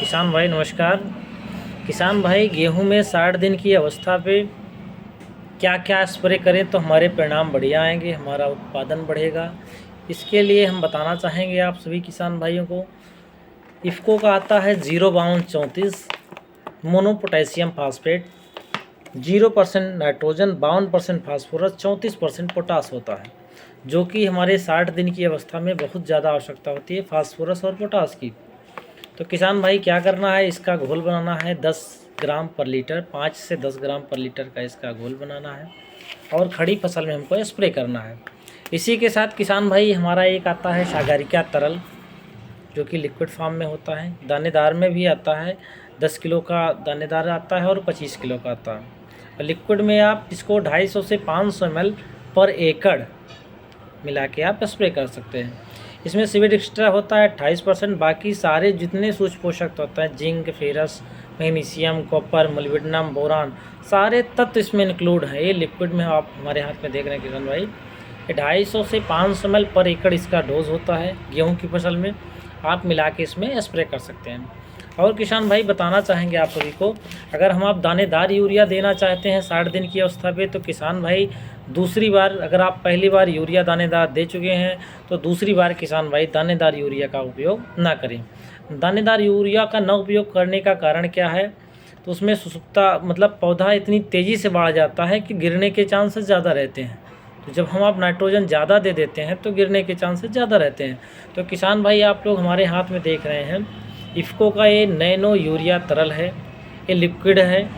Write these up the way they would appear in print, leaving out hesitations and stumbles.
किसान भाई नमस्कार। किसान भाई, गेहूं में 60 दिन की अवस्था पे क्या क्या स्प्रे करें तो हमारे परिणाम बढ़िया आएंगे, हमारा उत्पादन बढ़ेगा। इसके लिए हम बताना चाहेंगे आप सभी किसान भाइयों को। इफ़को का आता है 05234 mono potassium phosphate, 0% nitrogen, 52% phosphorus, 34% potash होता है, जो कि हमारे 60 दिन की अवस्था में बहुत ज़्यादा आवश्यकता होती है फास्फोरस और पोटास की। तो किसान भाई क्या करना है, इसका घोल बनाना है 10 ग्राम पर लीटर, 5 से 10 ग्राम पर लीटर का इसका घोल बनाना है और खड़ी फसल में हमको स्प्रे करना है। इसी के साथ किसान भाई हमारा एक आता है सागरिका तरल, जो कि लिक्विड फॉर्म में होता है, दानेदार में भी आता है। 10 किलो का दानेदार आता है और 25 किलो का आता है। और लिक्विड में आप इसको 250 से 500 ml पर एकड़ मिला के आप स्प्रे कर सकते हैं। इसमें सीवेट एक्स्ट्रा होता है 28%, बाकी सारे जितने सूक्ष्म पोषक होता है zinc, ferrous, magnesium, copper, molybdenum, boron, सारे तत्व इसमें इंक्लूड हैं। ये लिक्विड में आप हमारे हाथ में देख रहे हैं किसान भाई, 250 से 500 ml पर एकड़ इसका डोज होता है। गेहूं की फसल में आप मिला के इसमें स्प्रे कर सकते हैं। और किसान भाई बताना चाहेंगे आप सभी को, अगर हम आप दानेदार यूरिया देना चाहते हैं 60 दिन की अवस्था पे, तो किसान भाई दूसरी बार, अगर आप पहली बार यूरिया दानेदार दे चुके हैं तो दूसरी बार किसान भाई दानेदार यूरिया का उपयोग ना करें। दानेदार यूरिया का न उपयोग करने का कारण क्या है, तो उसमें सुसुप्ता मतलब पौधा इतनी तेज़ी से बढ़ जाता है कि गिरने के चांसेस ज़्यादा रहते हैं। तो जब हम आप नाइट्रोजन ज़्यादा दे देते हैं तो गिरने के चांसेस ज़्यादा रहते हैं। तो किसान भाई आप लोग हमारे हाथ में देख रहे हैं, इफ़को का ये नैनो यूरिया तरल है, ये लिक्विड है,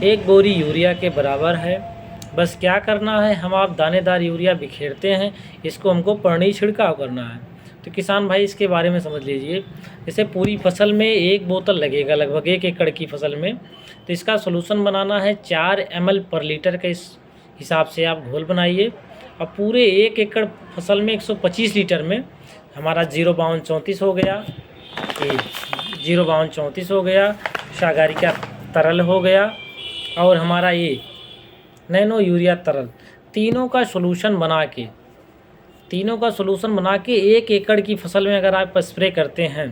1 बोरी यूरिया के बराबर है। बस क्या करना है, हम आप दानेदार यूरिया बिखेरते हैं, इसको हमको पर्णी छिड़काव करना है। तो किसान भाई इसके बारे में समझ लीजिए, जैसे पूरी फसल में 1 बोतल लगेगा लगभग 1 एकड़ की फसल में, तो इसका सोल्यूशन बनाना है 4 ml पर लीटर के इस हिसाब से आप घोल बनाइए। और पूरे 1 एकड़ फसल में 125 लीटर में हमारा 05234 हो गया, 05234 हो गया, सागरिका तरल हो गया और हमारा ये नैनो यूरिया तरल, तीनों का सोल्यूशन बना के 1 एकड़ की फसल में अगर आप स्प्रे करते हैं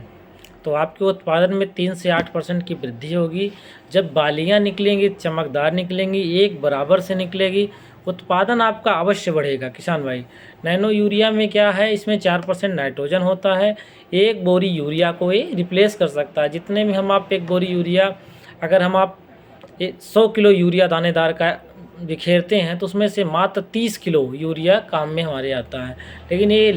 तो आपके उत्पादन में 3 से 8% की वृद्धि होगी। जब बालियाँ निकलेंगी, चमकदार निकलेंगी, एक बराबर से निकलेगी, उत्पादन आपका अवश्य बढ़ेगा। किसान भाई नैनो यूरिया में क्या है, इसमें 4% नाइट्रोजन होता है। 1 बोरी यूरिया को ये रिप्लेस कर सकता है। जितने में हम आप 1 बोरी यूरिया, अगर हम आप 100 किलो यूरिया दानेदार का बिखेरते हैं तो उसमें से मात्र 30 किलो यूरिया काम में हमारे आता है। लेकिन ये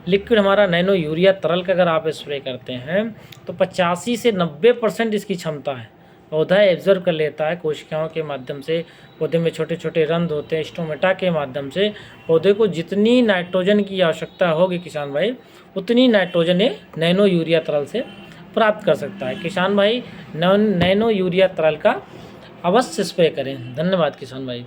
लिक्विड हमारा नैनो यूरिया तरल का अगर आप स्प्रे करते हैं तो 85 से 90% इसकी क्षमता है। पौधा एब्जर्व कर लेता है कोशिकाओं के माध्यम से, पौधे में छोटे छोटे रंध्र होते हैं, स्टोमेटा के माध्यम से पौधे को जितनी नाइट्रोजन की आवश्यकता होगी किसान भाई, उतनी नाइट्रोजन ये नैनो यूरिया तरल से प्राप्त कर सकता है। किसान भाई नैनो यूरिया तरल का अवश्य स्प्रे करें। धन्यवाद किसान भाई।